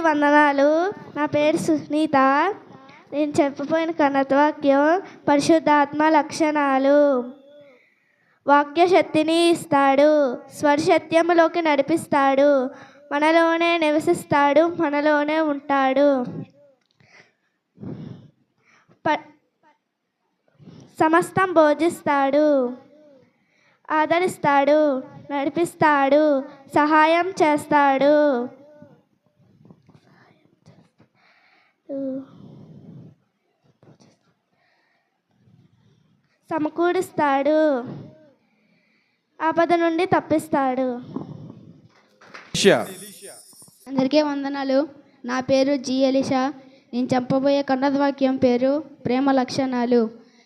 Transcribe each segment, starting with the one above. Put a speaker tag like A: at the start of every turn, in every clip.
A: వందనాలు. నా పేరు సునీత. నేను చెప్పబోయిన కన్నతవాక్యం పరిశుద్ధాత్మ లక్షణాలు. వాక్య శక్తిని ఇస్తాడు, స్వరసత్యములోకి నడిపిస్తాడు, మనలోనే నివసిస్తాడు, మనలోనే ఉంటాడు. సమస్తం బోధిస్తాడు, ఆదరిస్తాడు, నడిపిస్తాడు, సహాయం చేస్తాడు, సమకూరుస్తాడు, ఆపద నుండి తప్పిస్తాడు.
B: అందరికీ వందనాలు. నా పేరు జి ఎలిషా. నేను చెప్పబోయే కన్నతవాక్యం పేరు ప్రేమ లక్షణాలు.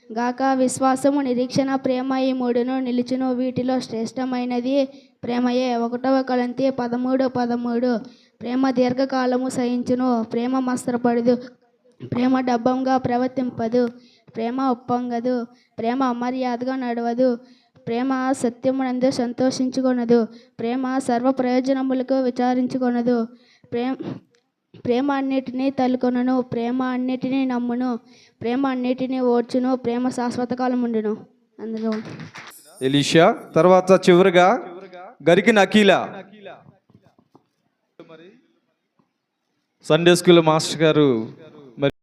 B: గాక విశ్వాసము, నిరీక్షణ, ప్రేమ ఈ మూడును నిలుచును. వీటిలో శ్రేష్టమైనది ప్రేమయే. 1 కొరింథీ 13:13. ప్రేమ దీర్ఘకాలము సహించును, ప్రేమ మత్సరపడదు, ప్రేమ డబ్బంగా ప్రవర్తింపదు, ప్రేమ ఒప్పంగదు, ప్రేమ అమర్యాదగా నడవదు, ప్రేమ సత్యమునందు సంతోషించుకొనదు, ప్రేమ సర్వ ప్రయోజనములకు విచారించుకొనదు, ప్రేమ అన్నిటినీ తలుకొనను, ప్రేమ అన్నిటినీ నమ్మును, ప్రేమ అన్నిటినీ ఓర్చును, ప్రేమ శాశ్వత కాలం ఉండును. అందులో
C: ఎలీషా. తర్వాత చివరిగా గరికి నకీలా. సండే స్కూల్ మాస్టర్ గారు